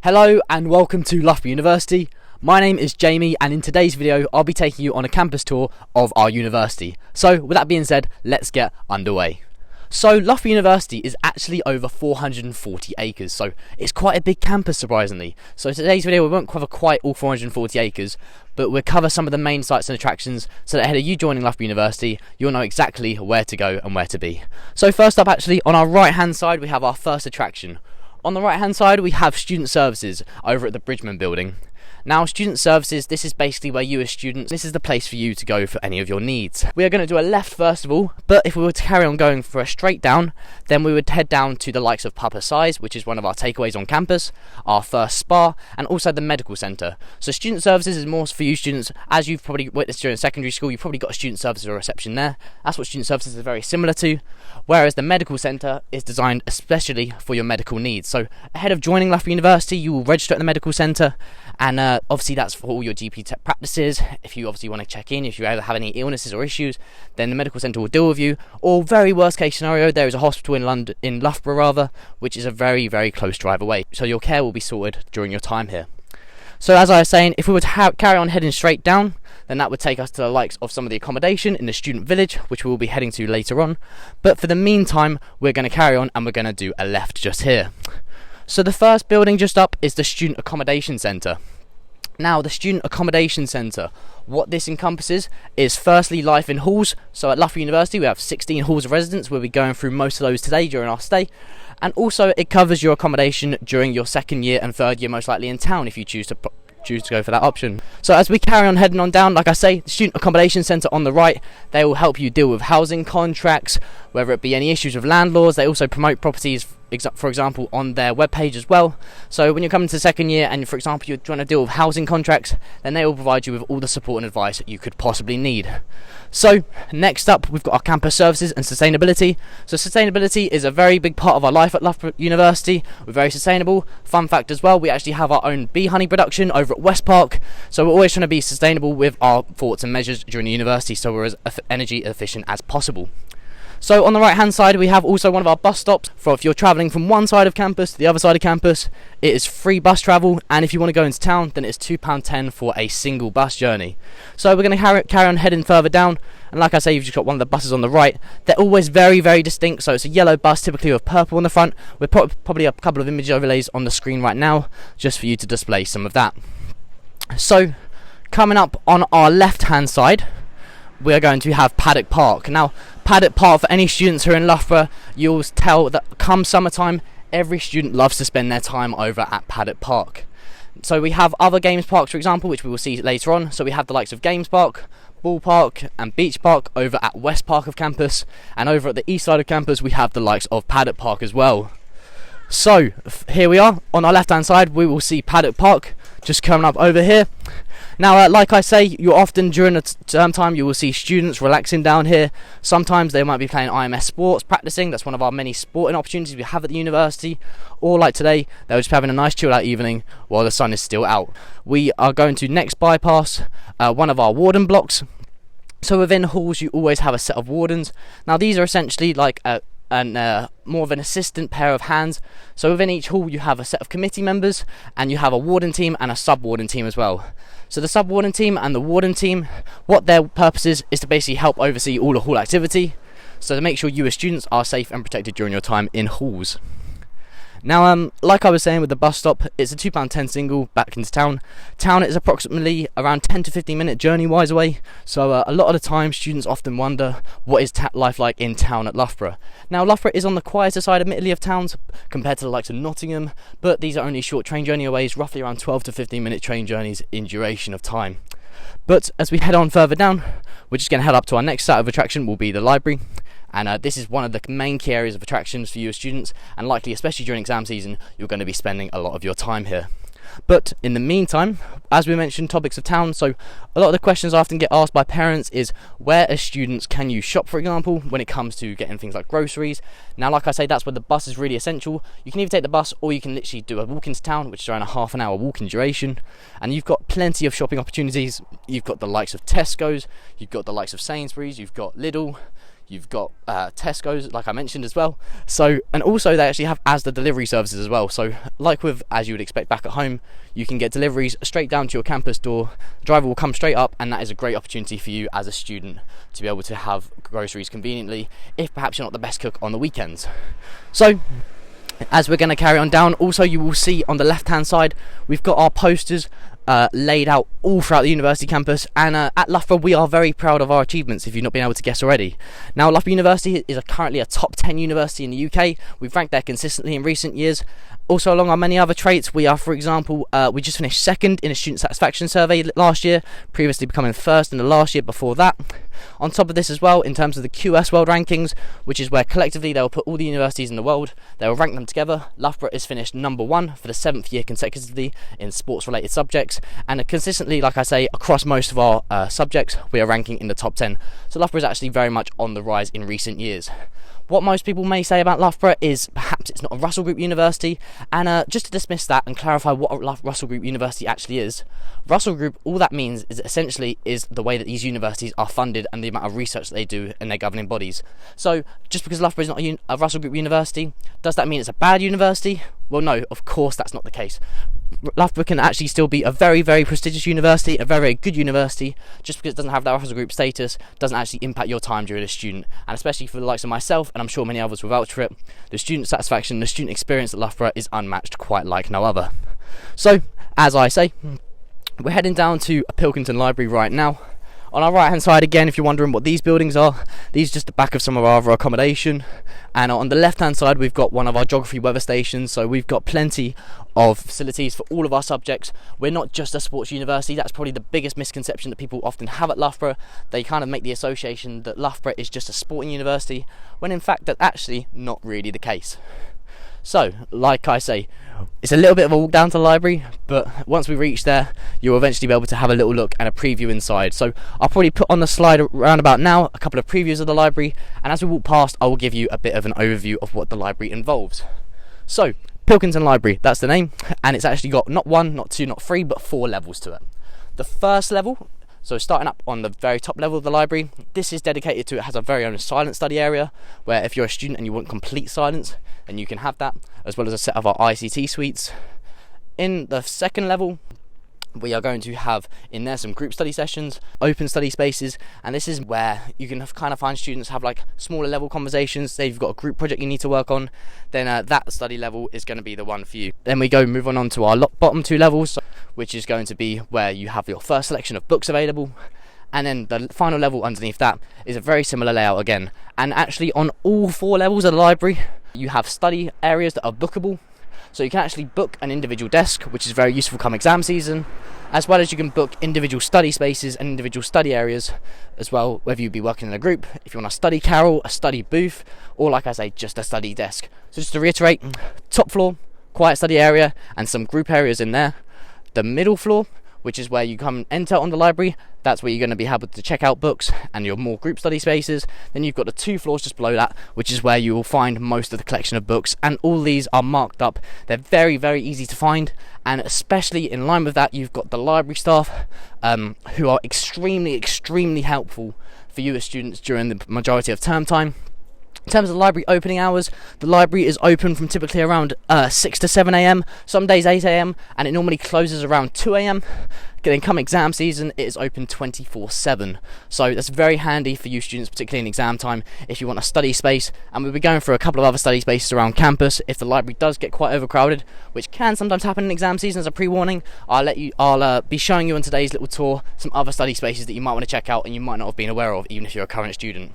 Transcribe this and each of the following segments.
Hello and welcome to Loughborough University. My name is Jamie and in today's video I'll be taking you on a campus tour of our university. So with that being said, let's get underway. So Loughborough University is actually over 440 acres, so it's quite a big campus surprisingly. So today's video we won't cover quite all 440 acres, but we'll cover some of the main sites and attractions so that ahead of you joining Loughborough University, you'll know exactly where to go and where to be. So first up actually, on our right hand side we have our first attraction. On the right hand side we have Student Services over at the Bridgman building. Now Student Services, this is basically where you as students, this is the place for you to go for any of your needs. We are going to do a left first of all, but if we were to carry on going for a straight down, then we would head down to the likes of Papa Size, which is one of our takeaways on campus, our first spa, and also the medical centre. So Student Services is more for you students, as you've probably witnessed during secondary school, you've probably got a Student Services or reception there. That's what Student Services is very similar to, whereas the medical centre is designed especially for your medical needs. So ahead of joining Loughborough University, you will register at the medical centre, and obviously that's for all your GP tech practices. If you obviously want to check in, if you ever have any illnesses or issues, then the medical centre will deal with you. Or very worst case scenario, there is a hospital in Loughborough which is a very, very close drive away. So your care will be sorted during your time here. So as I was saying, if we were to carry on heading straight down, then that would take us to the likes of some of the accommodation in the student village, which we will be heading to later on. But for the meantime, we're going to carry on and we're going to do a left just here. So the first building just up is the Student Accommodation Center. Now the Student Accommodation Centre, what this encompasses is firstly life in halls. So at Loughborough University we have 16 halls of residence. We'll be going through most of those today during our stay. And also it covers your accommodation during your second year and third year, most likely in town if you choose to go for that option. So as we carry on heading on down, like I say, the Student Accommodation Centre on the right, they will help you deal with housing contracts, whether it be any issues with landlords. They also promote properties, for example, on their webpage as well. So when you're coming to second year and for example you're trying to deal with housing contracts, then they will provide you with all the support and advice that you could possibly need. So next up we've got our campus services and sustainability. So sustainability is a very big part of our life at Loughborough University. We're very sustainable. Fun fact as well, we actually have our own bee honey production over at West Park. So we're always trying to be sustainable with our thoughts and measures during the university, so we're as energy efficient as possible. So on the right hand side we have also one of our bus stops for if you're travelling from one side of campus to the other side of campus. It is free bus travel, and if you want to go into town then it's £2.10 for a single bus journey. So we're going to carry on heading further down, and like I say, you've just got one of the buses on the right. They're always very, very distinct. So it's a yellow bus typically with purple on the front. We're probably a couple of image overlays on the screen right now just for you to display some of that. So coming up on our left hand side we're going to have Paddock Park. Now Paddock Park, for any students who are in Loughborough, you'll tell that come summertime every student loves to spend their time over at Paddock Park. So we have other games parks, for example, which we will see later on. So we have the likes of Games Park, Ball Park and Beach Park over at West Park of campus, and over at the east side of campus we have the likes of Paddock Park as well. So here we are on our left hand side, we will see Paddock Park just coming up over here. Now like I say, you often during the term time you will see students relaxing down here. Sometimes they might be playing IMS sports, practicing. That's one of our many sporting opportunities we have at the university. Or like today, they'll just be having a nice chill out evening while the sun is still out. We are going to next bypass one of our warden blocks. So within halls you always have a set of wardens. Now these are essentially like more of an assistant pair of hands. So within each hall you have a set of committee members, and you have a warden team and a sub-warden team as well. So the sub-warden team and the warden team, what their purpose is to basically help oversee all the hall activity, so to make sure you as students are safe and protected during your time in halls. Now like I was saying with the bus stop, it's a £2.10 single back into town. Town is approximately around 10 to 15 minute journey wise away, so a lot of the time students often wonder what is life like in town at Loughborough. Now Loughborough is on the quieter side admittedly of towns compared to the likes of Nottingham, but these are only short train journey aways, roughly around 12 to 15 minute train journeys in duration of time. But as we head on further down, we're just going to head up to our next site of attraction, will be the library. And this is one of the main key areas of attractions for you as students, and likely, especially during exam season, you're going to be spending a lot of your time here. But in the meantime, as we mentioned, topics of town, so a lot of the questions I often get asked by parents is, where as students can you shop, for example, when it comes to getting things like groceries. Now like I say, that's where the bus is really essential. You can either take the bus or you can literally do a walk into town, which is around a half an hour walk in duration, and you've got plenty of shopping opportunities. You've got the likes of Tesco's, you've got the likes of Sainsbury's, you've got Lidl, you've got Tesco's, like I mentioned as well. So, and also they actually have Asda delivery services as well. So like with, as you would expect back at home, you can get deliveries straight down to your campus door. The driver will come straight up, and that is a great opportunity for you as a student to be able to have groceries conveniently, if perhaps you're not the best cook on the weekends. So as we're going to carry on down, also you will see on the left hand side we've got our posters laid out all throughout the university campus, and at Loughborough we are very proud of our achievements, if you've not been able to guess already. Now, Loughborough University is currently a top 10 university in the UK. We've ranked there consistently in recent years. Also, along our many other traits, we are, for example, we just finished second in a student satisfaction survey last year, previously becoming first in the last year before that. On top of this as well, in terms of the QS World Rankings, which is where collectively they will put all the universities in the world, they will rank them together. Loughborough is finished number 1 for the 7th year consecutively in sports related subjects, and consistently, like I say, across most of our subjects, we are ranking in the top 10. So Loughborough is actually very much on the rise in recent years. What most people may say about Loughborough is perhaps it's not a Russell Group university, and just to dismiss that and clarify what a Russell Group university actually is. Russell Group, all that means is essentially is the way that these universities are funded and the amount of research that they do in their governing bodies. So just because Loughborough is not a Russell Group university, does that mean it's a bad university? Well, no, of course that's not the case. Loughborough can actually still be a very, very prestigious university, a very, very good university. Just because it doesn't have that Russell Group status doesn't actually impact your time during a student. And especially for the likes of myself, and I'm sure many others will vouch for it, the student satisfaction, the student experience at Loughborough is unmatched, quite like no other. So, as I say, we're heading down to Pilkington Library right now. On our right hand side, again, if you're wondering what these buildings are, these are just the back of some of our other accommodation. And on the left hand side, we've got one of our geography weather stations, so we've got plenty of facilities for all of our subjects. We're not just a sports university. That's probably the biggest misconception that people often have at Loughborough. They kind of make the association that Loughborough is just a sporting university, when in fact that's actually not really the case. So, like I say, it's a little bit of a walk down to the library, but once we reach there, you'll eventually be able to have a little look and a preview inside. So I'll probably put on the slide around about now a couple of previews of the library, and as we walk past, I will give you a bit of an overview of what the library involves. So, Pilkington Library, that's the name, and it's actually got not 1, not 2, not 3, but 4 levels to it. The first level, so starting up on the very top level of the library, this is dedicated to, it has a very own silent study area, where if you're a student and you want complete silence, then you can have that, as well as a set of our ICT suites. In the second level, we are going to have in there some group study sessions, open study spaces, and this is where you can kind of find students have like smaller level conversations. Say you've got a group project you need to work on, then that study level is going to be the one for you. Then we move on to our bottom 2 levels, which is going to be where you have your first selection of books available. And then the final level underneath that is a very similar layout again. And actually on all 4 levels of the library, you have study areas that are bookable. So you can actually book an individual desk, which is very useful come exam season, as well as you can book individual study spaces and individual study areas as well, whether you be working in a group, if you want a study carrel, a study booth, or like I say, just a study desk. So just to reiterate, top floor, quiet study area, and some group areas in there. The middle floor, which is where you come and enter on the library, that's where you're going to be able to check out books and your more group study spaces. Then you've got the 2 floors just below that, which is where you will find most of the collection of books, and all these are marked up. They're very, very easy to find, and especially in line with that, you've got the library staff who are extremely, extremely helpful for you as students during the majority of term time. In terms of library opening hours, the library is open from typically around 6 to 7 a.m, some days 8 a.m, and it normally closes around 2 a.m. Then come exam season, it is open 24/7. So that's very handy for you students, particularly in exam time, if you want a study space. And we'll be going through a couple of other study spaces around campus if the library does get quite overcrowded, which can sometimes happen in exam season. As a pre-warning, I'll be showing you on today's little tour some other study spaces that you might want to check out and you might not have been aware of, even if you're a current student.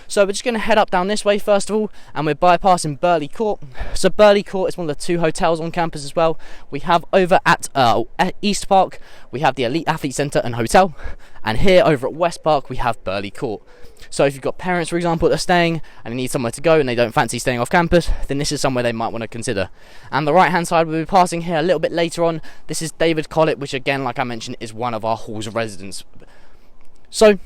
So we're just going to head up down this way first of all, and we're bypassing Burley Court. So Burley Court is one of the 2 hotels on campus as well. We have over at East Park, we have the Elite Athlete Center and Hotel, and here over at West Park we have Burley Court. So if you've got parents, for example, that are staying and they need somewhere to go and they don't fancy staying off campus, then this is somewhere they might want to consider. And the right hand side we'll be passing here a little bit later on. This is David Collett, which again, like I mentioned, is one of our halls of residence. So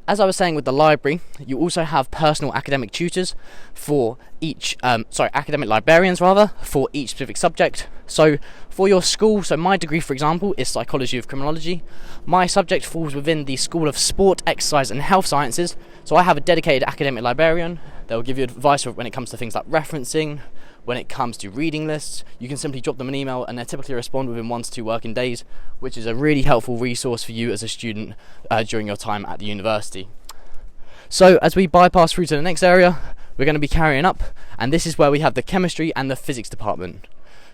As I was saying with the library, you also have personal academic tutors for each, academic librarians rather, for each specific subject. So for your school, so my degree for example is Psychology of Criminology. My subject falls within the School of Sport, Exercise and Health Sciences, so I have a dedicated academic librarian. They'll give you advice when it comes to things like referencing, when it comes to reading lists. You can simply drop them an email and they typically respond within 1 to 2 working days, which is a really helpful resource for you as a student during your time at the university. So as we bypass through to the next area, we're going to be carrying up, and this is where we have the chemistry and the physics department.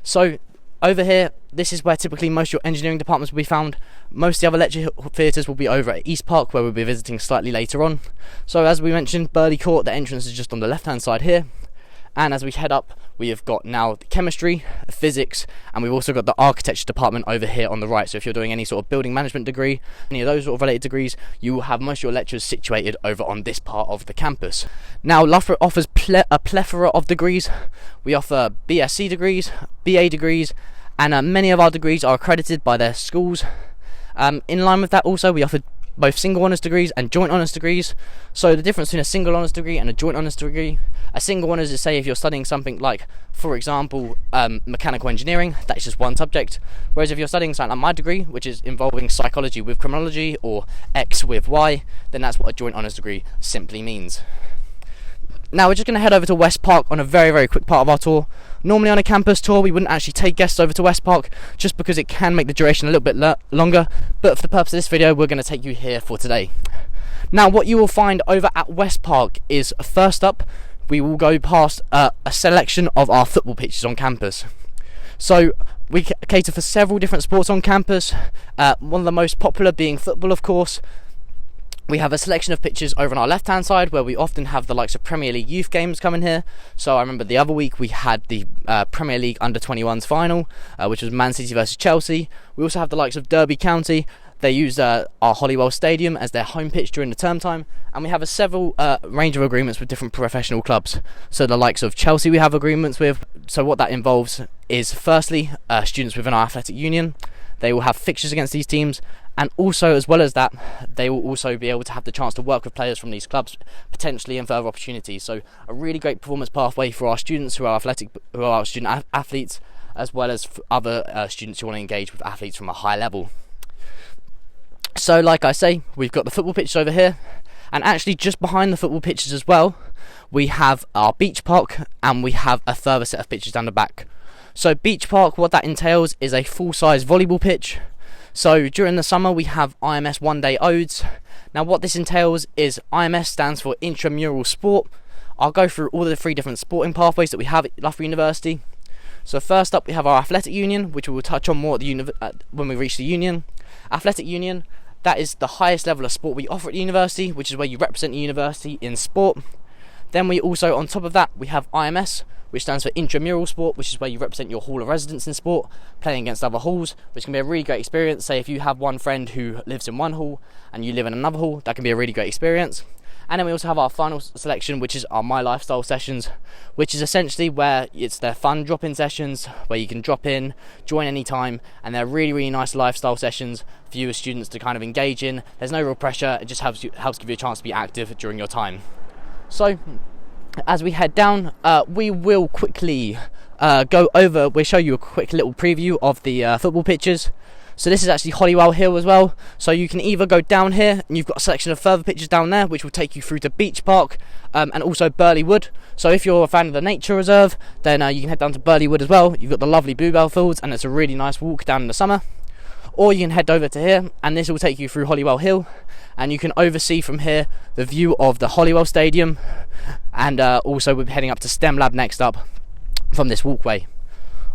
So over here, this is where typically most of your engineering departments will be found. Most of the other lecture theatres will be over at East Park, where we'll be visiting slightly later on. So as we mentioned, Burley Court, the entrance is just on the left hand side here. And as we head up, we have got now the chemistry, physics, and we've also got the architecture department over here on the right. So if you're doing any sort of building management degree, any of those sort of related degrees, you will have most of your lectures situated over on this part of the campus. Now, Loughborough offers a plethora of degrees. We offer BSc degrees, BA degrees, and many of our degrees are accredited by their schools. In line with that also, we offer both single honours degrees and joint honours degrees. So the difference between a single honours degree and a joint honours degree: a single honours is, say, if you're studying something like, for example, mechanical engineering, that's just one subject. Whereas if you're studying something like my degree, which is involving psychology with criminology or X with Y, then that's what a joint honours degree simply means. Now we're just going to head over to West Park on a very, very quick part of our tour. Normally on a campus tour we wouldn't actually take guests over to West Park, just because it can make the duration a little bit longer, but for the purpose of this video we're going to take you here for today. Now what you will find over at West Park is, first up, we will go past a selection of our football pitches on campus. So we cater for several different sports on campus, one of the most popular being football, of course. We have a selection of pitches over on our left hand side where we often have the likes of Premier League youth games coming here. So I remember the other week we had the Premier League under 21s final, which was Man City versus Chelsea. We also have the likes of Derby County. They use our Holywell Stadium as their home pitch during the term time, and we have a several range of agreements with different professional clubs. So the likes of Chelsea we have agreements with. So what that involves is, firstly, students within our athletic union. They will have fixtures against these teams, and also, as well as that, they will also be able to have the chance to work with players from these clubs, potentially in further opportunities. So a really great performance pathway for our students who are student athletes, as well as for other students who want to engage with athletes from a high level. So like I say, we've got the football pitches over here, and actually just behind the football pitches as well, we have our beach park, and we have a further set of pitches down the back. So beach park, what that entails is a full-size volleyball pitch. So during the summer we have IMS one-day odes. Now what this entails is, IMS stands for intramural sport. I'll go through all the 3 different sporting pathways that we have at Loughborough University. So first up we have our athletic union, which we will touch on more at when we reach the union. Athletic union, that is the highest level of sport we offer at the university, which is where you represent the university in sport. Then we also, on top of that, we have IMS, which stands for intramural sport, which is where you represent your hall of residence in sport, playing against other halls, which can be a really great experience. Say if you have one friend who lives in one hall and you live in another hall, that can be a really great experience. And then we also have our final selection, which is our My Lifestyle sessions, which is essentially where it's their fun drop-in sessions, where you can drop in, join any time, and they're really, really nice lifestyle sessions for you as students to kind of engage in. There's no real pressure, it just helps give you a chance to be active during your time. So as we head down, we will quickly we'll show you a quick little preview of the football pitches. So this is actually Holywell Hill as well, so you can either go down here and you've got a selection of further pitches down there which will take you through to Beach Park, and also Burley Wood. So if you're a fan of the nature reserve, then you can head down to Burley Wood as well. You've got the lovely bluebell fields and it's a really nice walk down in the summer. Or you can head over to here and this will take you through Holywell Hill, and you can oversee from here the view of the Holywell Stadium, and also we'll be heading up to STEM Lab next up from this walkway.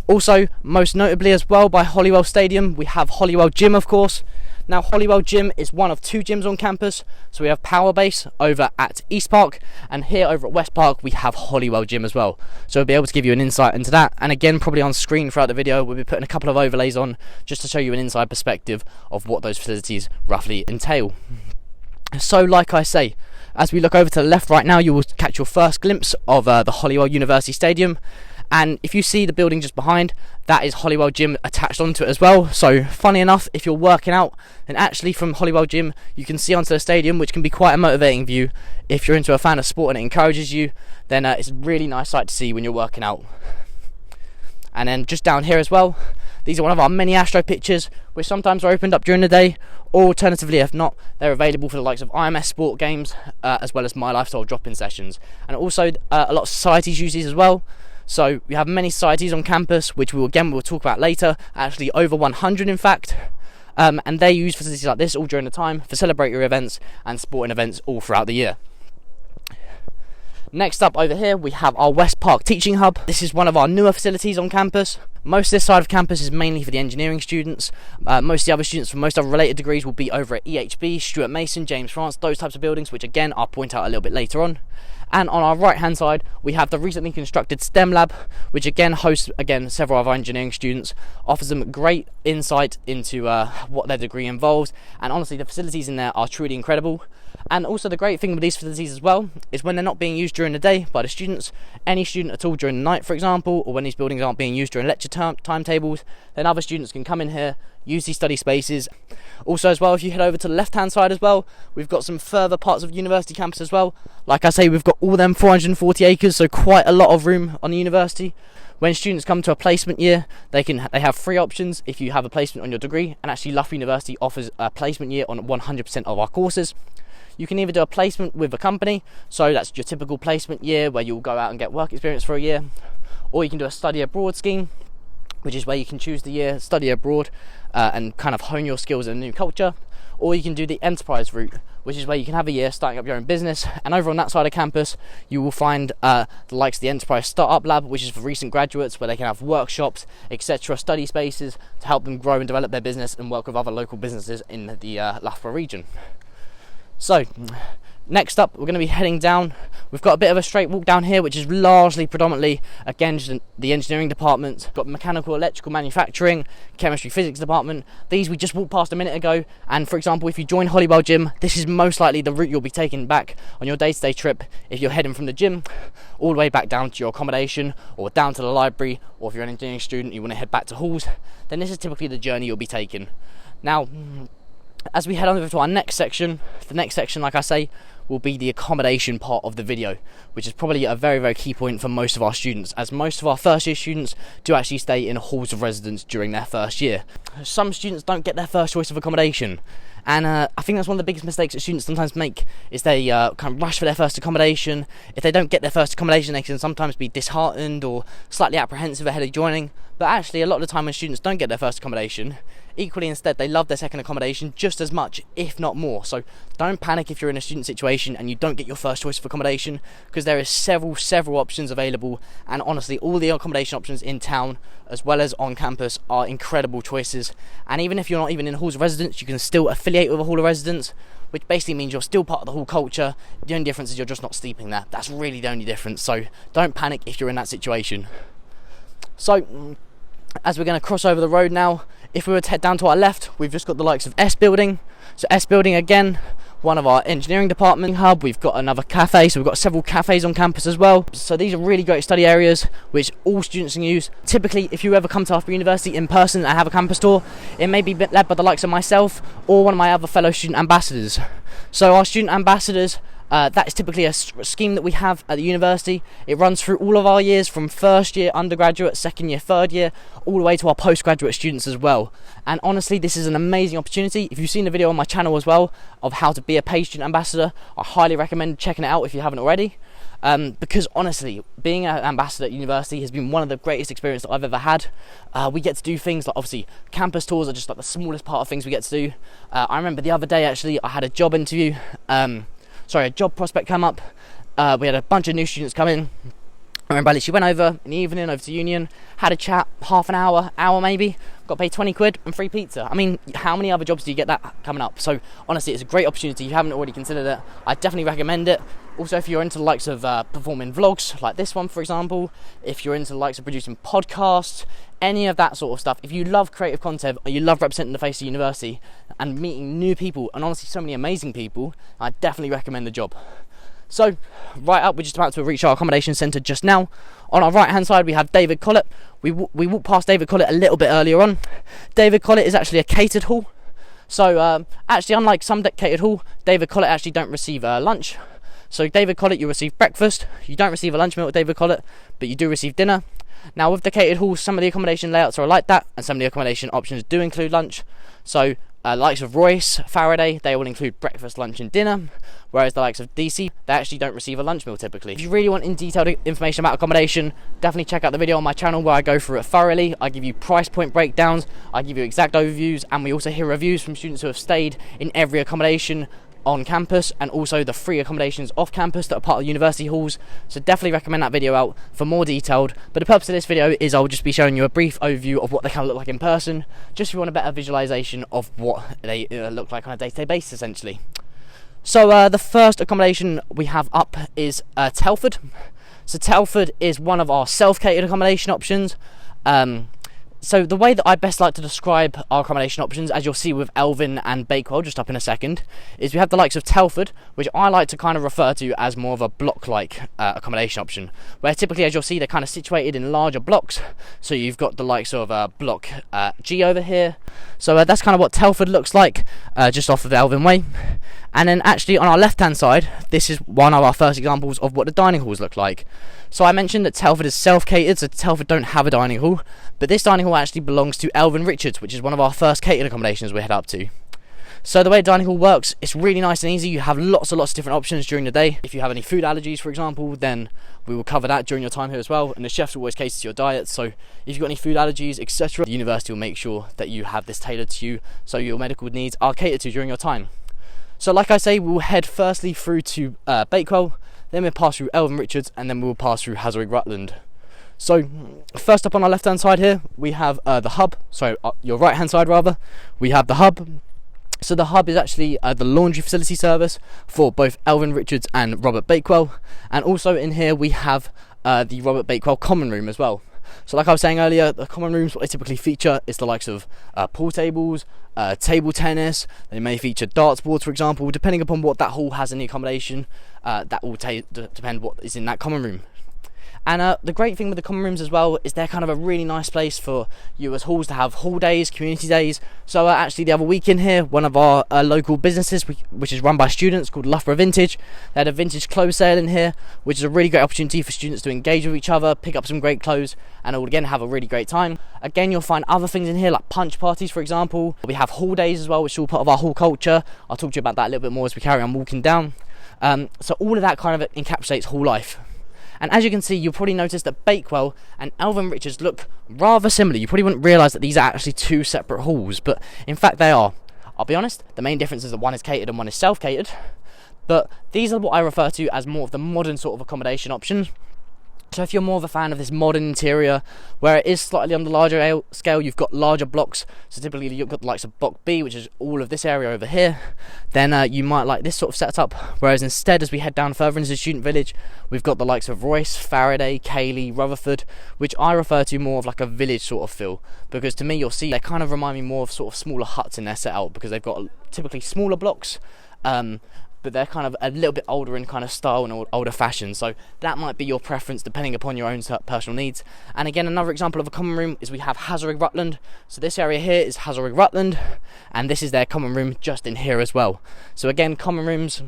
Also, most notably as well by Holywell Stadium, we have Holywell Gym, of course. Now Holywell Gym is one of 2 gyms on campus, so we have Power Base over at East Park, and here over at West Park we have Holywell Gym as well. So we'll be able to give you an insight into that, and again probably on screen throughout the video we'll be putting a couple of overlays on just to show you an inside perspective of what those facilities roughly entail. So like I say, as we look over to the left right now, you will catch your first glimpse of the Holywell University Stadium. And if you see the building just behind, that is Holywell Gym attached onto it as well. So funny enough, if you're working out, then actually from Holywell Gym you can see onto the stadium, which can be quite a motivating view. If you're into a fan of sport and it encourages you, then it's a really nice sight to see when you're working out. And then just down here as well, these are one of our many Astro pitches, which sometimes are opened up during the day, or alternatively, if not, they're available for the likes of IMS sport games, as well as My Lifestyle drop-in sessions. And also a lot of societies use these as well. So we have many societies on campus, which we'll talk about later, actually over 100 in fact. And they use facilities like this all during the time for celebratory events and sporting events all throughout the year. Next up over here we have our West Park Teaching Hub. This is one of our newer facilities on campus. Most of this side of campus is mainly for the engineering students. Most of the other students from most other related degrees will be over at EHB, Stuart Mason, James France, those types of buildings, which again I'll point out a little bit later on. And on our right hand side we have the recently constructed STEM lab, which again hosts several of our engineering students, offers them great insight into what their degree involves, and honestly the facilities in there are truly incredible. And also the great thing with these facilities as well is when they're not being used during the day by the students, any student at all during the night for example, or when these buildings aren't being used during lecture timetables, then other students can come in here, use these study spaces. Also as well, if you head over to the left hand side as well, we've got some further parts of university campus as well. Like I say, we've got all them 440 acres, so quite a lot of room on the university. When students come to a placement year, they have three options if you have a placement on your degree, and actually Loughborough University offers a placement year on 100% of our courses. You can either do a placement with a company, so that's your typical placement year where you'll go out and get work experience for a year, or you can do a study abroad scheme, which is where you can choose the year, study abroad, and kind of hone your skills in a new culture. Or you can do the enterprise route, which is where you can have a year starting up your own business, and over on that side of campus you will find the likes of the Enterprise Startup Lab, which is for recent graduates, where they can have workshops, etc., study spaces to help them grow and develop their business and work with other local businesses in the Loughborough region. So next up we're going to be heading down. We've got a bit of a straight walk down here, which is largely predominantly again just the engineering department. Got mechanical, electrical, manufacturing, chemistry, physics department. These we just walked past a minute ago, and for example if you join Holywell Gym, this is most likely the route you'll be taking back on your day-to-day trip if you're heading from the gym all the way back down to your accommodation or down to the library, or if you're an engineering student you want to head back to halls, then this is typically the journey you'll be taking. Now as we head on over to our next section, the next section, like I say, will be the accommodation part of the video, which is probably a very, very key point for most of our students, as most of our first year students do actually stay in halls of residence during their first year. Some students don't get their first choice of accommodation, and I think that's one of the biggest mistakes that students sometimes make, is they kind of rush for their first accommodation. If they don't get their first accommodation, they can sometimes be disheartened or slightly apprehensive ahead of joining. But actually a lot of the time when students don't get their first accommodation, equally instead they love their second accommodation just as much, if not more. So don't panic if you're in a student situation and you don't get your first choice of accommodation, because there is several options available, and honestly all the accommodation options in town as well as on campus are incredible choices. And even if you're not even in halls of residence, you can still affiliate with a hall of residence, which basically means you're still part of the hall culture. The only difference is you're just not sleeping there. That's really the only difference, so don't panic if you're in that situation. So as we're going to cross over the road now, if we were to head down to our left, we've just got the likes of S Building. So S Building, again, one of our engineering department hub. We've got another cafe, so we've got several cafes on campus as well. So these are really great study areas which all students can use. Typically, if you ever come to Loughborough University in person and have a campus tour, it may be led by the likes of myself or one of my other fellow student ambassadors. So our student ambassadors, that is typically a scheme that we have at the university. It runs through all of our years, from first year undergraduate, second year, third year, all the way to our postgraduate students as well. And honestly, this is an amazing opportunity. If you've seen the video on my channel as well of how to be a paid student ambassador, I highly recommend checking it out if you haven't already. Because honestly, being an ambassador at university has been one of the greatest experiences that I've ever had. We get to do things like, obviously, campus tours are just like the smallest part of things we get to do. I remember the other day actually, I had a job interview. A job prospect come up. We had a bunch of new students come in. I remember I literally went over in the evening over to Union, had a chat, half an hour maybe, got paid 20 quid and free pizza. I mean, how many other jobs do you get that coming up? So honestly, it's a great opportunity. If you haven't already considered it, I definitely recommend it. Also, if you're into the likes of performing vlogs like this one, for example, if you're into the likes of producing podcasts, any of that sort of stuff, if you love creative content or you love representing the face of university and meeting new people, and honestly so many amazing people, I definitely recommend the job. So, right up, we're just about to reach our accommodation centre just now. On our right hand side we have David Collett. We walked past David Collett a little bit earlier on. David Collett is actually a catered hall. So, actually unlike some catered hall, David Collett actually don't receive lunch. So David Collett, you receive breakfast. You don't receive a lunch meal at David Collett, but you do receive dinner. Now with the catered halls, some of the accommodation layouts are like that, and some of the accommodation options do include lunch. So likes of Royce, Faraday, they will include breakfast, lunch and dinner, whereas the likes of DC, they actually don't receive a lunch meal typically. If you really want in detailed information about accommodation, definitely check out the video on my channel where I go through it thoroughly. I give you price point breakdowns, I give you exact overviews, and we also hear reviews from students who have stayed in every accommodation on campus, and also the free accommodations off campus that are part of the university halls. So definitely recommend that video out for more detailed. But the purpose of this video is I'll just be showing you a brief overview of what they kind of look like in person, just if you want a better visualization of what they look like on a day-to-day basis essentially. So the first accommodation we have up is Telford. So Telford is one of our self-catered accommodation options. So the way that I best like to describe our accommodation options, as you'll see with Elvin and Bakewell just up in a second, is we have the likes of Telford, which I like to kind of refer to as more of a block-like accommodation option, where typically, as you'll see, they're kind of situated in larger blocks. So you've got the likes of block G over here. So that's kind of what Telford looks like, just off of Elvin Way. And then actually on our left-hand side, this is one of our first examples of what the dining halls look like. So I mentioned that Telford is self-catered, so Telford don't have a dining hall, but this dining hall actually belongs to Elvin Richards, which is one of our first catered accommodations we head up to. So the way the dining hall works, it's really nice and easy. You have lots and lots of different options during the day. If you have any food allergies, for example, then we will cover that during your time here as well, and the chefs will always cater to your diet. So if you've got any food allergies, etc., the university will make sure that you have this tailored to you, so your medical needs are catered to during your time. So like I say, we'll head firstly through to Bakewell, then we'll pass through Elvin Richards, and then we'll pass through Rutland. So first up on our left hand side here, we have the hub. So your right hand side rather, we have the hub. So the hub is actually the laundry facility service for both Elvin Richards and Robert Bakewell, and also in here we have the Robert Bakewell common room as well. So like I was saying earlier, the common rooms, what they typically feature is the likes of pool tables, table tennis. They may feature darts boards, for example, depending upon what that hall has in the accommodation. That will depend what is in that common room. And the great thing with the common rooms as well is they're kind of a really nice place for you as halls to have hall days, community days. So actually the other week in here, one of our local businesses, which is run by students, called Loughborough Vintage, they had a vintage clothes sale in here, which is a really great opportunity for students to engage with each other, pick up some great clothes, and all again have a really great time. Again, you'll find other things in here like punch parties, for example. We have hall days as well, which is all part of our hall culture. I'll talk to you about that a little bit more as we carry on walking down. So all of that kind of encapsulates hall life. And as you can see, you'll probably notice that Bakewell and Elvin Richards look rather similar. You probably wouldn't realise that these are actually two separate halls, but in fact they are. I'll be honest, the main difference is that one is catered and one is self-catered, but these are what I refer to as more of the modern sort of accommodation options. So if you're more of a fan of this modern interior, where it is slightly on the larger scale, you've got larger blocks, so typically you've got the likes of Block B, which is all of this area over here, then you might like this sort of setup, whereas instead as we head down further into the student village, we've got the likes of Royce, Faraday, Cayley, Rutherford, which I refer to more of like a village sort of feel, because to me you'll see they kind of remind me more of sort of smaller huts in their setup, because they've got typically smaller blocks, but they're kind of a little bit older in kind of style and older fashion, so that might be your preference depending upon your own personal needs. And again, another example of a common room is we have Rutland. So this area here is Rutland, and this is their common room just in here as well. So again, common rooms,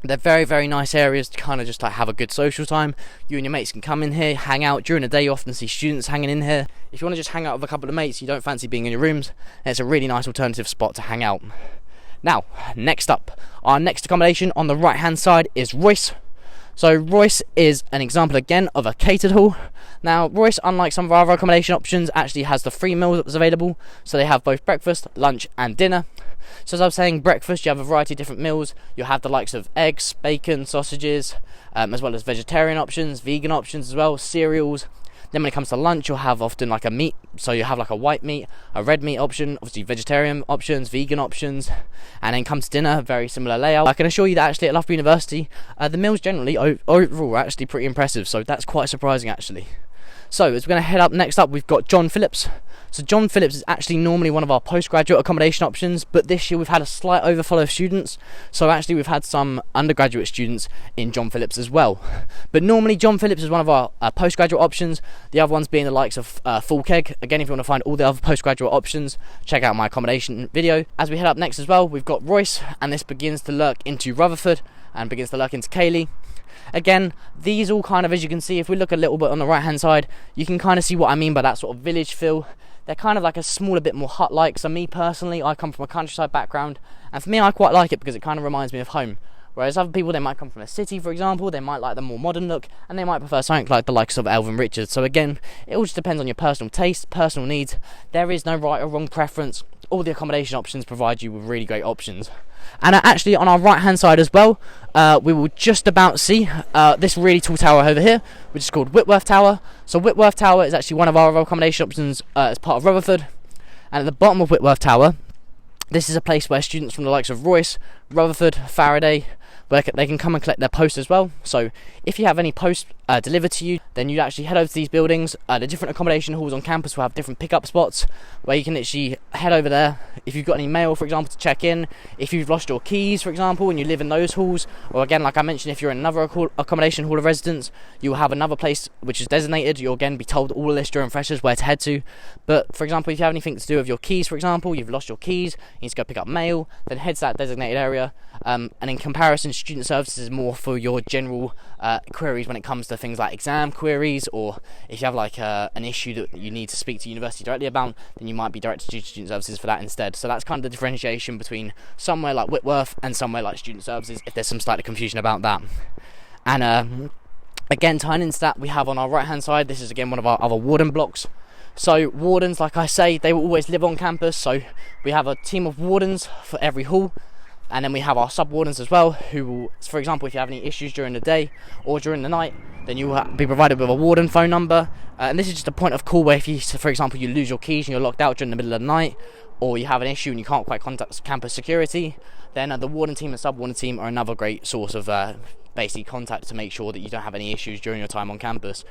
they're very, very nice areas to kind of just like have a good social time. You and your mates can come in here, hang out. During the day you often see students hanging in here. If you want to just hang out with a couple of mates, you don't fancy being in your rooms, then it's a really nice alternative spot to hang out. Now, next up, our next accommodation on the right hand side is Royce. So Royce is an example again of a catered hall. Now Royce, unlike some of our other accommodation options, actually has the free meals that was available. So they have both breakfast, lunch and dinner. So as I was saying, breakfast, you have a variety of different meals. You'll have the likes of eggs, bacon, sausages, as well as vegetarian options, vegan options as well, cereals. Then when it comes to lunch, you'll have often like a meat, so you have like a white meat, a red meat option, obviously vegetarian options, vegan options, and then comes to dinner, very similar layout. I can assure you that actually at Loughborough University, the meals generally overall are actually pretty impressive, so that's quite surprising actually. So as we're going to head up, next up we've got John Phillips. So John Phillips is actually normally one of our postgraduate accommodation options, but this year we've had a slight overflow of students, so actually we've had some undergraduate students in John Phillips as well. But normally John Phillips is one of our postgraduate options, the other ones being the likes of Full Keg. Again, if you want to find all the other postgraduate options, check out my accommodation video. As we head up next as well, we've got Royce, and this begins to lurk into Rutherford and begins to lurk into Cayley. Again, these all kind of, as you can see, if we look a little bit on the right hand side, you can kind of see what I mean by that sort of village feel. They're kind of like a smaller, bit more hut-like. So me personally, I come from a countryside background, and for me I quite like it because it kind of reminds me of home. Whereas other people, they might come from a city, for example, they might like the more modern look, and they might prefer something like the likes of Elvin Richards. So again, it all just depends on your personal taste, personal needs. There is no right or wrong preference. All the accommodation options provide you with really great options. And actually on our right hand side as well, we will just about see this really tall tower over here, which is called Whitworth Tower. So Whitworth Tower is actually one of our accommodation options as part of Rutherford. And at the bottom of Whitworth Tower, this is a place where students from the likes of Royce, Rutherford, Faraday, where they can come and collect their post as well. So if you have any post delivered to you, then you actually head over to these buildings. The different accommodation halls on campus will have different pickup spots where you can literally head over there. If you've got any mail, for example, to check in, if you've lost your keys, for example, and you live in those halls, or again, like I mentioned, if you're in another accommodation hall of residence, you will have another place which is designated. You'll again be told all the list during freshers where to head to. But for example, if you have anything to do with your keys, for example, you've lost your keys, you need to go pick up mail, then head to that designated area. And in comparison, student services is more for your general queries when it comes to things like exam queries, or if you have like an issue that you need to speak to university directly about, then you might be directed to student services for that instead. So that's kind of the differentiation between somewhere like Whitworth and somewhere like student services, if there's some slight confusion about that. And again, tying into that, we have on our right hand side, this is again one of our other warden blocks. So wardens, like I say, they will always live on campus, so we have a team of wardens for every hall. And then we have our sub-wardens as well, who will, for example, if you have any issues during the day or during the night, then you will be provided with a warden phone number. And this is just a point of call where if you, for example, you lose your keys and you're locked out during the middle of the night, or you have an issue and you can't quite contact campus security, then the warden team and sub-warden team are another great source of basically contact to make sure that you don't have any issues during your time on campus.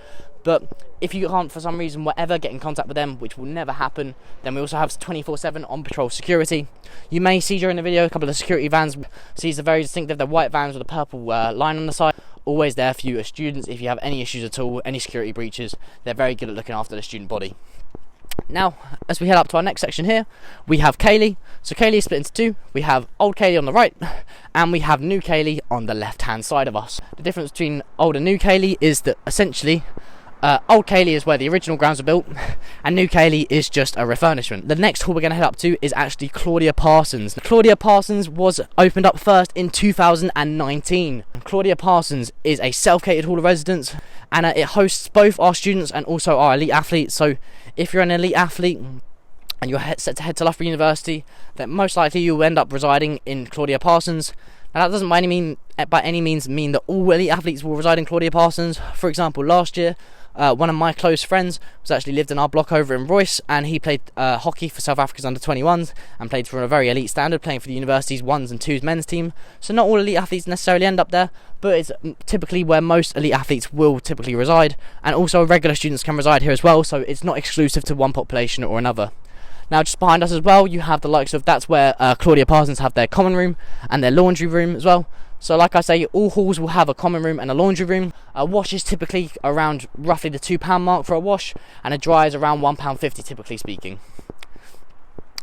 But if you can't, for some reason, whatever, get in contact with them, which will never happen, then we also have 24/7 on-patrol security. You may see during the video a couple of security vans. These are very distinctive. They're white vans with a purple line on the side. Always there for you as students. If you have any issues at all, any security breaches, they're very good at looking after the student body. Now, as we head up to our next section here, we have Cayley. So Cayley is split into two. We have Old Cayley on the right, and we have New Cayley on the left-hand side of us. The difference between Old and New Cayley is that essentially, Old Cayley is where the original grounds were built, and New Cayley is just a refurnishment. The next hall we're going to head up to is actually Claudia Parsons. Claudia Parsons was opened up first in 2019. Claudia Parsons is a self-catered hall of residence, and it hosts both our students and also our elite athletes. So if you're an elite athlete and you're set to head to Loughborough University, then most likely you will end up residing in Claudia Parsons. Now that doesn't by any means mean that all elite athletes will reside in Claudia Parsons. For example, last year, one of my close friends was actually lived in our block over in Royce, and he played hockey for South Africa's under-21s and played for a very elite standard, playing for the university's 1s and 2s men's team. So not all elite athletes necessarily end up there, but it's typically where most elite athletes will typically reside, and also regular students can reside here as well, so it's not exclusive to one population or another. Now just behind us as well, you have the likes of, that's where Claudia Parsons have their common room and their laundry room as well. So like I say, all halls will have a common room and a laundry room. A wash is typically around roughly the £2 mark for a wash, and a dry is around £1.50 typically speaking.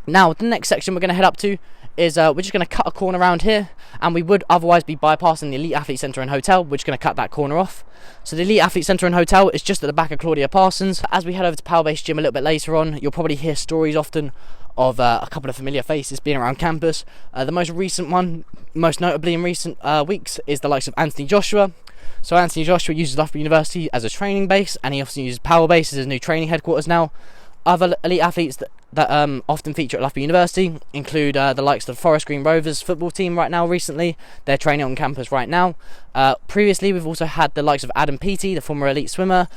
Now the next section we're going to head up to is we're just going to cut a corner around here, and we would otherwise be bypassing the Elite Athlete Centre and Hotel. We're just going to cut that corner off. So the Elite Athlete Centre and Hotel is just at the back of Claudia Parsons. As we head over to Power Base Gym a little bit later on, you'll probably hear stories often of a couple of familiar faces being around campus. The most recent one, most notably in recent weeks, is the likes of Anthony Joshua. So Anthony Joshua uses Loughborough University as a training base, and he also uses Power Base as his new training headquarters now. Other elite athletes that often feature at Loughborough University include the likes of the Forest Green Rovers football team right now recently. They're training on campus right now. Previously, we've also had the likes of Adam Peaty, the former elite swimmer.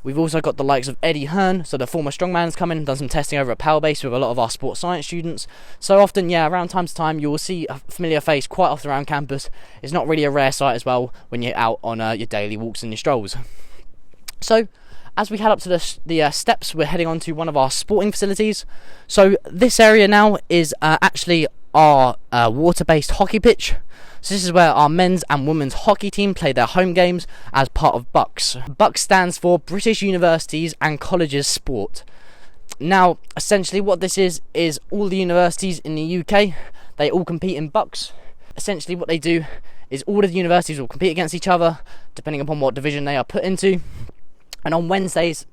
We've also got the likes of Eddie Hearn, so the former strongman's come in and done some testing over at Power Base with a lot of our sports science students. So often, yeah, around time to time, you will see a familiar face quite often around campus. It's not really a rare sight as well when you're out on your daily walks and your strolls. So, as we head up to the steps, we're heading on to one of our sporting facilities. So this area now is actually our water-based hockey pitch. So this is where our men's and women's hockey team play their home games as part of BUCS. BUCS stands for British Universities and Colleges Sport. Now, essentially what this is all the universities in the UK, they all compete in BUCS. Essentially what they do is all of the universities will compete against each other, depending upon what division they are put into. And on Wednesdays,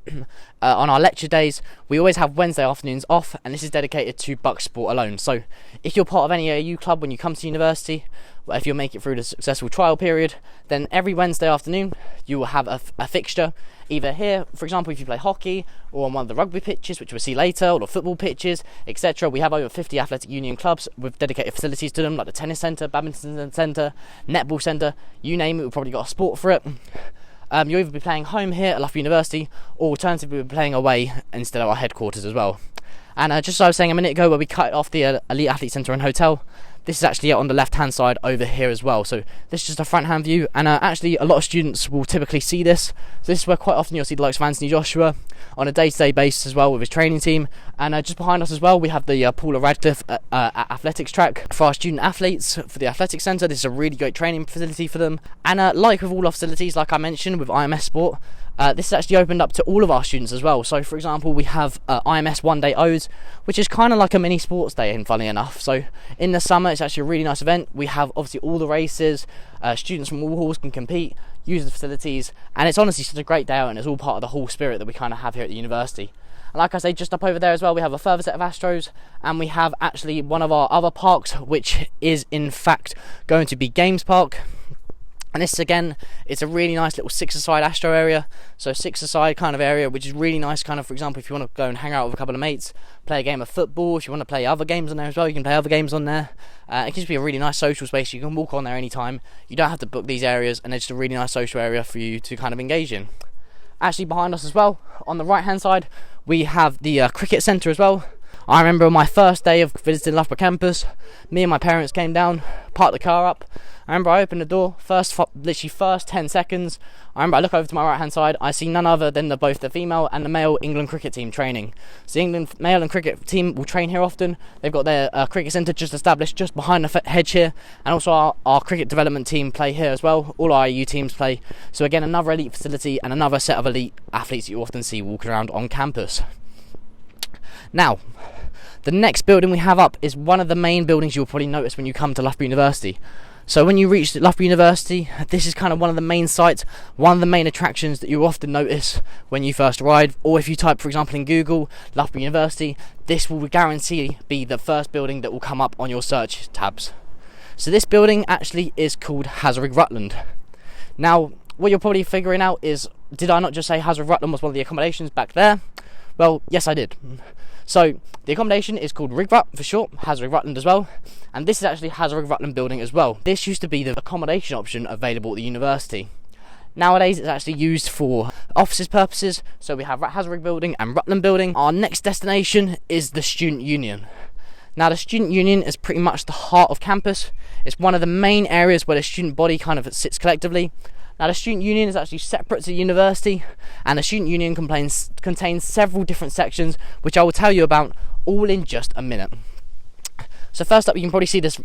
on our lecture days, we always have Wednesday afternoons off, and this is dedicated to BUCS sport alone. So if you're part of any AU club when you come to university, if you'll make it through the successful trial period, then every Wednesday afternoon you will have a fixture, either here, for example, if you play hockey, or on one of the rugby pitches, which we'll see later, or the football pitches, etc. We have over 50 athletic union clubs with dedicated facilities to them, like the tennis centre, badminton centre, netball centre, you name it, we've probably got a sport for it. You'll either be playing home here at Loughborough University, or alternatively we'll be playing away instead of our headquarters as well. And just as I was saying a minute ago, where we cut off the Elite Athlete Centre and Hotel, this is actually on the left hand side over here as well. So this is just a front hand view, and actually a lot of students will typically see this. So this is where quite often you'll see the likes of Anthony Joshua on a day-to-day basis as well with his training team. And just behind us as well, we have the Paula Radcliffe athletics track for our student athletes for the athletics centre. This is a really great training facility for them. And like with all our facilities, like I mentioned with IMS Sport, this is actually opened up to all of our students as well. So for example, we have IMS One Day O's, which is kind of like a mini sports day, and funny enough. So in the summer, it's actually a really nice event. We have obviously all the races, students from all halls can compete, use the facilities, and it's honestly such a great day out, and it's all part of the hall spirit that we kind of have here at the university. And like I say, just up over there as well, we have a further set of Astros, and we have actually one of our other parks, which is in fact going to be Games Park. And this again, it's a really nice little six-a-side Astro area, so six-a-side kind of area, which is really nice, kind of, for example, if you want to go and hang out with a couple of mates, play a game of football. If you want to play other games on there as well, you can play other games on there. It can just be a really nice social space. You can walk on there anytime. You don't have to book these areas, and it's just a really nice social area for you to kind of engage in. Actually, behind us as well, on the right-hand side, we have the Qriket Center as well. I remember on my first day of visiting Loughborough campus, me and my parents came down, parked the car up. I remember I opened the door, literally first 10 seconds, I remember I look over to my right hand side, I see none other than both the female and the male England cricket team training. So the England male and cricket team will train here often. They've got their cricket centre just established just behind the hedge here, and also our cricket development team play here as well. All our EU teams play. So again, another elite facility and another set of elite athletes that you often see walking around on campus. Now, the next building we have up is one of the main buildings you'll probably notice when you come to Loughborough University. So when you reach Loughborough University, this is kind of one of the main sites, one of the main attractions that you often notice when you first arrive. Or if you type, for example, in Google, Loughborough University, this will guarantee be the first building that will come up on your search tabs. So this building actually is called Hasrig Rutland. Now, what you're probably figuring out is, did I not just say Hasrig Rutland was one of the accommodations back there? Well, yes I did. So the accommodation is called Rigrut for short, Hasrig Rutland as well, and this is actually Hasrig Rutland building as well. This used to be the accommodation option available at the university. Nowadays it's actually used for offices purposes, so we have Hasrig building and Rutland building. Our next destination is the Student Union. Now the Student Union is pretty much the heart of campus. It's one of the main areas where the student body kind of sits collectively. Now the Student Union is actually separate to the university, and the Student Union contains several different sections, which I will tell you about all in just a minute. So first up, you can probably see this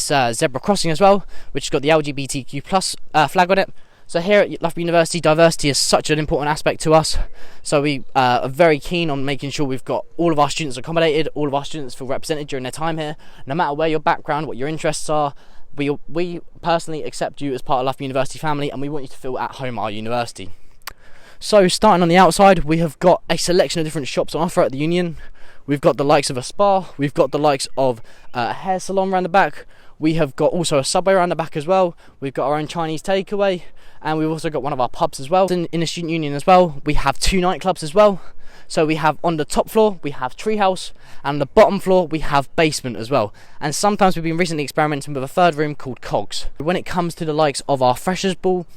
zebra crossing as well, which has got the LGBTQ plus flag on it. So here at Loughborough University, diversity is such an important aspect to us. So we are very keen on making sure we've got all of our students accommodated, all of our students feel represented during their time here, no matter where your background, what your interests are. We personally accept you as part of Loughborough University family, and we want you to feel at home at our university. So starting on the outside, we have got a selection of different shops on offer at the Union. We've got the likes of a spa, we've got the likes of a hair salon around the back, we have got also a Subway around the back as well, we've got our own Chinese takeaway, and we've also got one of our pubs as well. In the Student Union as well, we have 2 nightclubs as well. So we have on the top floor, we have Treehouse, and on the bottom floor, we have Basement as well. And sometimes we've been recently experimenting with a third room called Cogs. When it comes to the likes of our Freshers Ball,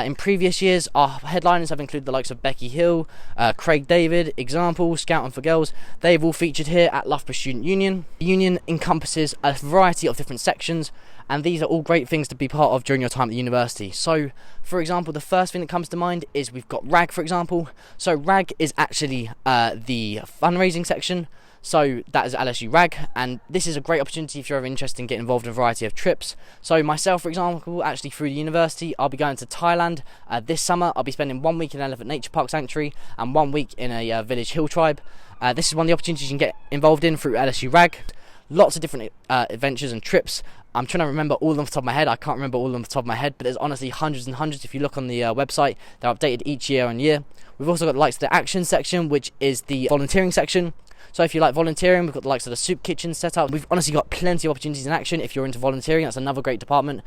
In previous years, our headliners have included the likes of Becky Hill, Craig David, Example, Scouting for Girls. They've all featured here at Loughborough Student Union. The union encompasses a variety of different sections, and these are all great things to be part of during your time at the university. So, for example, the first thing that comes to mind is we've got RAG, for example. So RAG is actually the fundraising section. So that is LSU RAG, and this is a great opportunity if you're ever interested in getting involved in a variety of trips. So myself, for example, actually through the university, I'll be going to Thailand this summer. I'll be spending 1 week in Elephant Nature Park Sanctuary and 1 week in a village hill tribe. This is one of the opportunities you can get involved in through LSU RAG. Lots of different adventures and trips. I'm trying to remember all of them off the top of my head. I can't remember all of them off the top of my head, but there's honestly hundreds and hundreds. If you look on the website, they're updated each year on year. We've also got the likes of the action section, which is the volunteering section. So if you like volunteering, we've got the likes of the soup kitchen set up. We've honestly got plenty of opportunities in action. If you're into volunteering, that's another great department.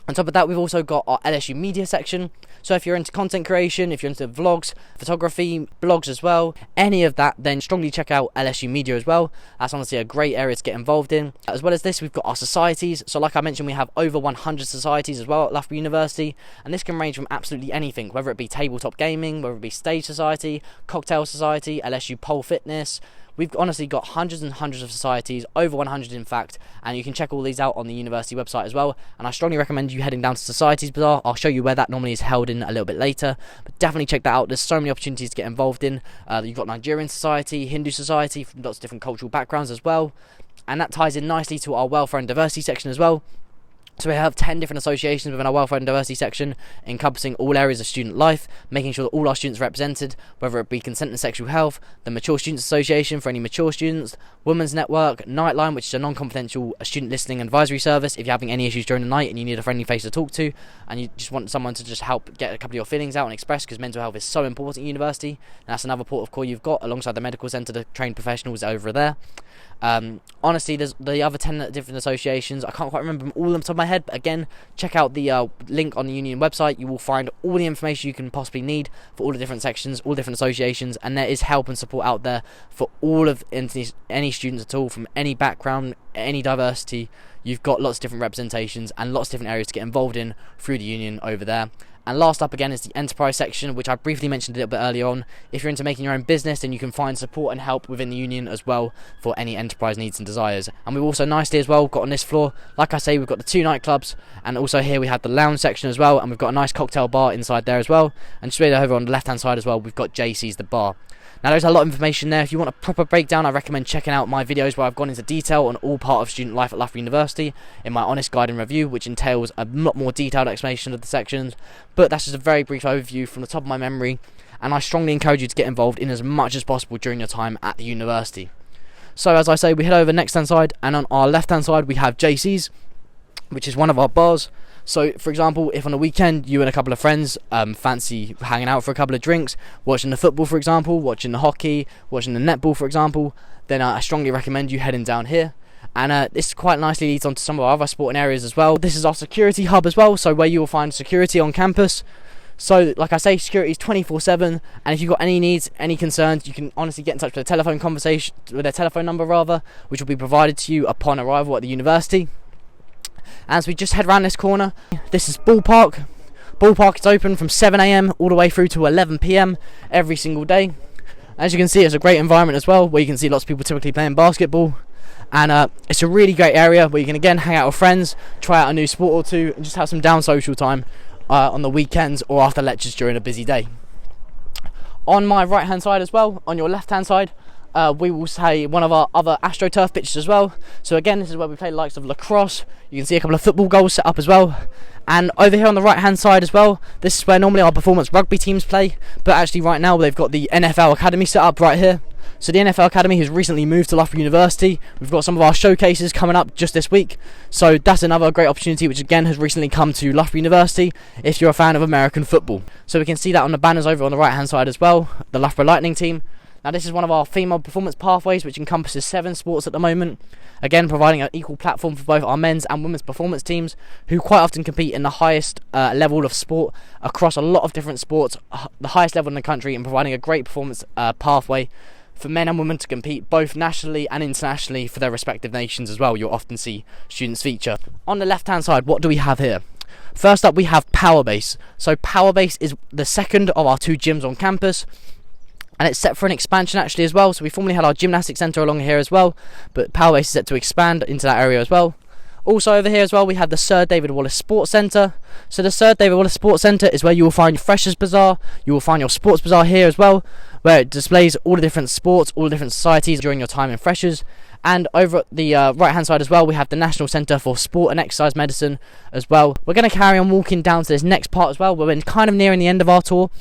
On top of that, we've also got our LSU Media section. So if you're into content creation, if you're into vlogs, photography, blogs as well, any of that, then strongly check out LSU Media as well. That's honestly a great area to get involved in. As well as this, we've got our societies. So like I mentioned, we have over 100 societies as well at Loughborough University. And this can range from absolutely anything, whether it be tabletop gaming, whether it be stage society, cocktail society, LSU pole fitness. We've honestly got hundreds and hundreds of societies, over 100 in fact, and you can check all these out on the university website as well. And I strongly recommend you heading down to Societies Bazaar. I'll show you where that normally is held in a little bit later, but definitely check that out. There's so many opportunities to get involved in. You've got Nigerian society, Hindu society, from lots of different cultural backgrounds as well, and that ties in nicely to our welfare and diversity section as well. So we have 10 different associations within our welfare and diversity section, encompassing all areas of student life, making sure that all our students are represented, whether it be consent and sexual health, the Mature Students Association for any mature students, Women's Network, Nightline, which is a non-confidential student listening and advisory service if you're having any issues during the night and you need a friendly face to talk to, and you just want someone to just help get a couple of your feelings out and express, because mental health is so important at university, and that's another port of call you've got, alongside the medical centre, the trained professionals over there. Honestly, there's the other 10 different associations. I can't quite remember them all on the top of my head, but again, check out the link on the union website. You will find all the information you can possibly need for all the different sections, all different associations, and there is help and support out there for all of any students at all, from any background, any diversity. You've got lots of different representations and lots of different areas to get involved in through the union over there. And last up again is the enterprise section, which I briefly mentioned a little bit earlier on. If you're into making your own business, then you can find support and help within the union as well for any enterprise needs and desires. And we've also nicely as well got on this floor, like I say, we've got the 2 nightclubs, and also here we have the lounge section as well, and we've got a nice cocktail bar inside there as well. And straight over on the left hand side as well, we've got JC's the bar. Now there's a lot of information there. If you want a proper breakdown, I recommend checking out my videos where I've gone into detail on all part of student life at Loughborough University in my honest guide and review, which entails a lot more detailed explanation of the sections. But that's just a very brief overview from the top of my memory, and I strongly encourage you to get involved in as much as possible during your time at the university. So as I say, we head over next hand side, and on our left hand side we have JC's, which is one of our bars. So, for example, if on a weekend you and a couple of friends fancy hanging out for a couple of drinks, watching the football, for example, watching the hockey, watching the netball, for example, then I strongly recommend you heading down here. And this quite nicely leads on to some of our other sporting areas as well. This is our security hub as well, so where you will find security on campus. So, like I say, security is 24/7, and if you've got any needs, any concerns, you can honestly get in touch with a telephone conversation, with their telephone number rather, which will be provided to you upon arrival at the university. As we just head around this corner, this is Ball Park. Ball Park is open from 7 AM all the way through to 11 PM every single day. As you can see, it's a great environment as well, where you can see lots of people typically playing basketball. And it's a really great area where you can again hang out with friends, try out a new sport or two, and just have some down social time on the weekends or after lectures during a busy day. On my right hand side as well, on your left hand side, we will say one of our other AstroTurf pitches as well. So again, this is where we play the likes of lacrosse. You can see a couple of football goals set up as well. And over here on the right hand side as well, this is where normally our performance rugby teams play, but actually right now they've got the NFL Academy set up right here. So the NFL Academy has recently moved to Loughborough University. We've got some of our showcases coming up just this week. So that's another great opportunity which again has recently come to Loughborough University if you're a fan of American football. So we can see that on the banners over on the right hand side as well, the Loughborough Lightning team. Now this is one of our female performance pathways which encompasses 7 sports at the moment. Again, providing an equal platform for both our men's and women's performance teams, who quite often compete in the highest level of sport across a lot of different sports, the highest level in the country, and providing a great performance pathway for men and women to compete both nationally and internationally for their respective nations as well. You'll often see students feature. On the left hand side, what do we have here? First up, we have Power Base. So Power Base is the second of our 2 gyms on campus, and it's set for an expansion actually as well. So we formerly had our gymnastics centre along here as well, but Power Base is set to expand into that area as well. Also over here as well, we have the Sir David Wallace Sports Centre. So the Sir David Wallace Sports Centre is where you will find your Freshers Bazaar. You will find your Sports Bazaar here as well, where it displays all the different sports, all the different societies during your time in Freshers. And over at the right hand side as well, we have the National Centre for Sport and Exercise Medicine as well. We're going to carry on walking down to this next part as well. We're kind of nearing the end of our tour.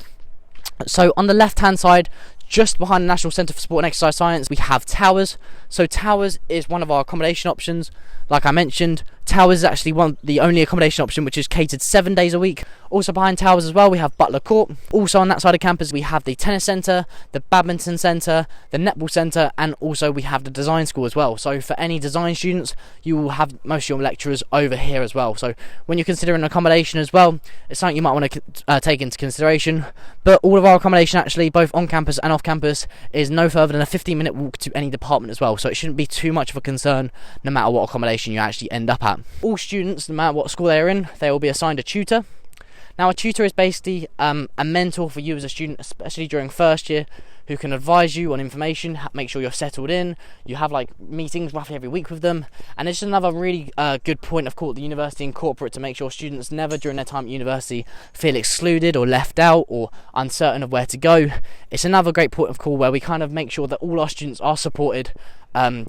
So on the left hand side, just behind the National Centre for Sport and Exercise Science, we have Towers. So Towers is one of our accommodation options. Like I mentioned, Towers is actually the only accommodation option which is catered 7 days a week. Also behind Towers as well, we have Butler Court. Also on that side of campus, we have the Tennis Centre, the Badminton Centre, the Netball Centre, and also we have the Design School as well. So for any design students, you will have most of your lecturers over here as well. So when you're considering accommodation as well, it's something you might want to take into consideration. But all of our accommodation actually, both on campus and off campus, is no further than a 15-minute walk to any department as well. So it shouldn't be too much of a concern no matter what accommodation you actually end up at. All students, no matter what school they're in, they will be assigned a tutor. Now a tutor is basically a mentor for you as a student, especially during first year, who can advise you on information, make sure you're settled in. You have like meetings roughly every week with them, and it's just another really good point of call at the university and corporate to make sure students never during their time at university feel excluded or left out or uncertain of where to go. It's another great point of call where we kind of make sure that all our students are supported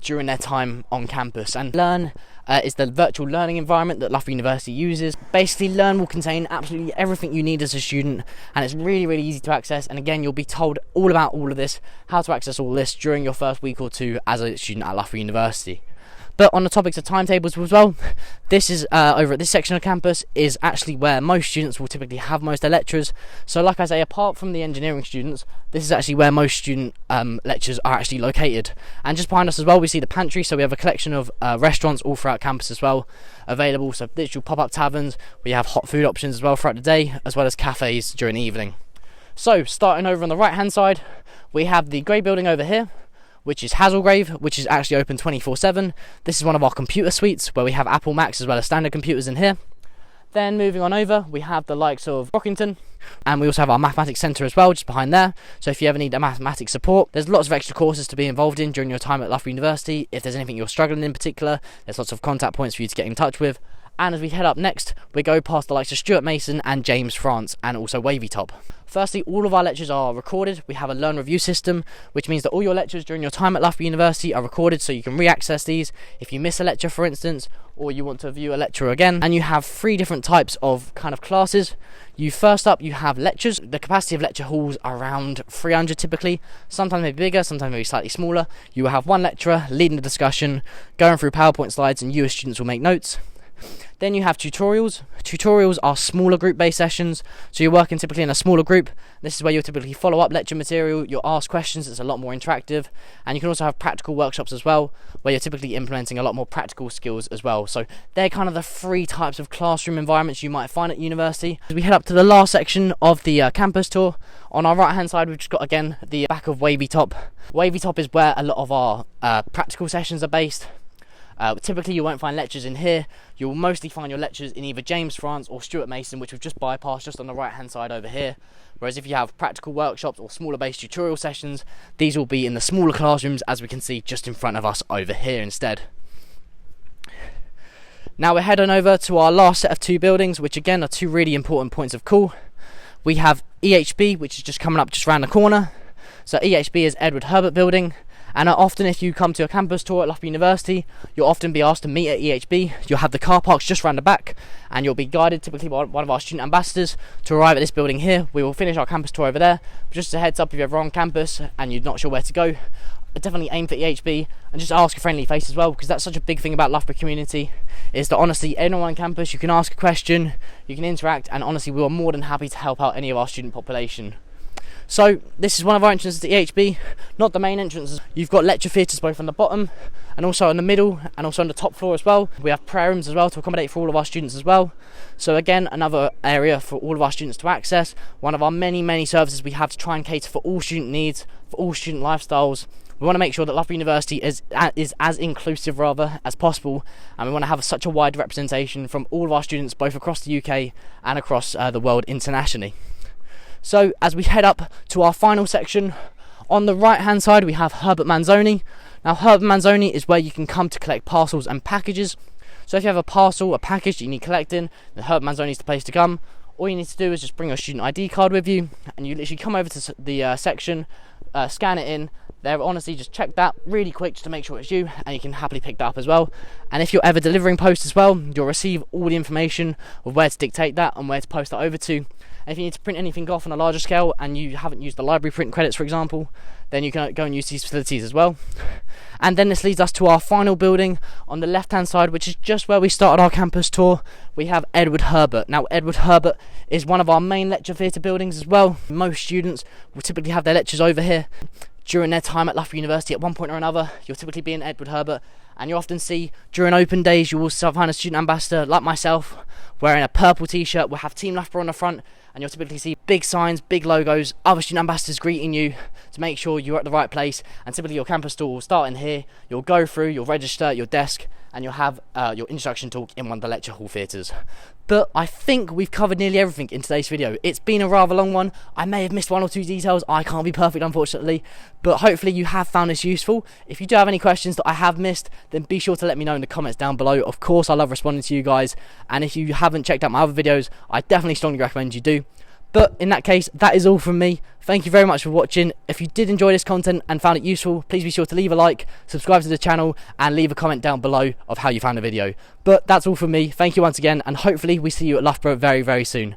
during their time on campus. And Learn is the virtual learning environment that Loughborough University uses. Basically, Learn will contain absolutely everything you need as a student, and it's really, really easy to access. And again, you'll be told all about all of this, how to access all this during your first week or two as a student at Loughborough University. But on the topics of timetables as well, this is over at this section of campus is actually where most students will typically have most of their lectures. So like I say, apart from the engineering students, this is actually where most student lectures are actually located. And just behind us as well, we see the pantry. So we have a collection of restaurants all throughout campus as well available. So literal pop-up taverns. We have hot food options as well throughout the day, as well as cafes during the evening. So starting over on the right hand side, we have the grey building over here, which is Hazelgrave, which is actually open 24/7. This is one of our computer suites where we have Apple Macs as well as standard computers in here. Then moving on over, we have the likes of Pilkington, and we also have our Mathematics Center as well, just behind there. So if you ever need a mathematics support, there's lots of extra courses to be involved in during your time at Loughborough University. If there's anything you're struggling in particular, there's lots of contact points for you to get in touch with. And as we head up next, we go past the likes of Stuart Mason and James France, and also Wavy Top. Firstly, all of our lectures are recorded. We have a learn review system, which means that all your lectures during your time at Loughborough University are recorded, so you can re-access these if you miss a lecture, for instance, or you want to view a lecture again. And you have 3 different types of kind of classes. First up, you have lectures. The capacity of lecture halls are around 300 typically. Sometimes maybe bigger, sometimes maybe slightly smaller. You will have one lecturer leading the discussion, going through PowerPoint slides, and you as students will make notes. Then you have tutorials. Tutorials are smaller group-based sessions, so you're working typically in a smaller group. This is where you'll typically follow up lecture material, you'll ask questions, it's a lot more interactive, and you can also have practical workshops as well, where you're typically implementing a lot more practical skills as well. So they're kind of the 3 types of classroom environments you might find at university. As we head up to the last section of the campus tour, on our right hand side we've just got again the back of Wavy Top. Wavy Top is where a lot of our practical sessions are based. Typically you won't find lectures in here. You'll mostly find your lectures in either James France or Stuart Mason, which we've just bypassed just on the right hand side over here. Whereas if you have practical workshops or smaller based tutorial sessions, these will be in the smaller classrooms, as we can see just in front of us over here instead. Now we're heading over to our last set of 2 buildings, which again are 2 really important points of call. We have EHB, which is just coming up just around the corner. So EHB is Edward Herbert Building. And often if you come to a campus tour at Loughborough University, you'll often be asked to meet at EHB. You'll have the car parks just round the back, and you'll be guided typically by one of our student ambassadors to arrive at this building here. We will finish our campus tour over there. But just a heads up, if you're ever on campus and you're not sure where to go, definitely aim for EHB and just ask a friendly face as well, because that's such a big thing about Loughborough community, is that honestly anyone on campus, you can ask a question, you can interact, and honestly we are more than happy to help out any of our student population. So this is one of our entrances to EHB, not the main entrances. You've got lecture theatres both on the bottom and also in the middle and also on the top floor as well. We have prayer rooms as well to accommodate for all of our students as well. So again, another area for all of our students to access. One of our many services we have to try and cater for all student needs, for all student lifestyles, We want to make sure that Loughborough University is as inclusive rather as possible, and we want to have such a wide representation from all of our students both across the UK and across the world internationally. So as we head up to our final section, on the right hand side we have Herbert Manzoni. Now Herbert Manzoni is where you can come to collect parcels and packages. So if you have a parcel, a package that you need collecting, then Herbert Manzoni is the place to come. All you need to do is just bring your student ID card with you, and you literally come over to the section, scan it in. There, honestly, just check that really quick just to make sure it's you, and you can happily pick that up as well. And if you're ever delivering post as well, you'll receive all the information of where to dictate that and where to post that over to. And if you need to print anything off on a larger scale and you haven't used the library print credits, for example, then you can go and use these facilities as well. And then this leads us to our final building on the left hand side, which is just where we started our campus tour. We have Edward Herbert. Now Edward Herbert is one of our main lecture theatre buildings as well. Most students will typically have their lectures over here during their time at Loughborough University. At one point or another, you'll typically be in Edward Herbert, and you often see during open days you will find a student ambassador like myself wearing a purple t-shirt. We'll have Team Loughborough on the front, and you'll typically see big signs, big logos, other student ambassadors greeting you to make sure you're at the right place. And typically your campus tour will start in here. You'll go through, you'll register at your desk, and you'll have your introduction talk in one of the lecture hall theatres. But I think we've covered nearly everything in today's video. It's been a rather long one. I may have missed one or two details. I can't be perfect, unfortunately, but hopefully you have found this useful. If you do have any questions that I have missed, then be sure to let me know in the comments down below. Of course, I love responding to you guys, and if you haven't checked out my other videos, I definitely strongly recommend you do. But in that case, that is all from me. Thank you very much for watching. If you did enjoy this content and found it useful, please be sure to leave a like, subscribe to the channel, and leave a comment down below of how you found the video. But that's all from me. Thank you once again, and hopefully we see you at Loughborough very, very soon.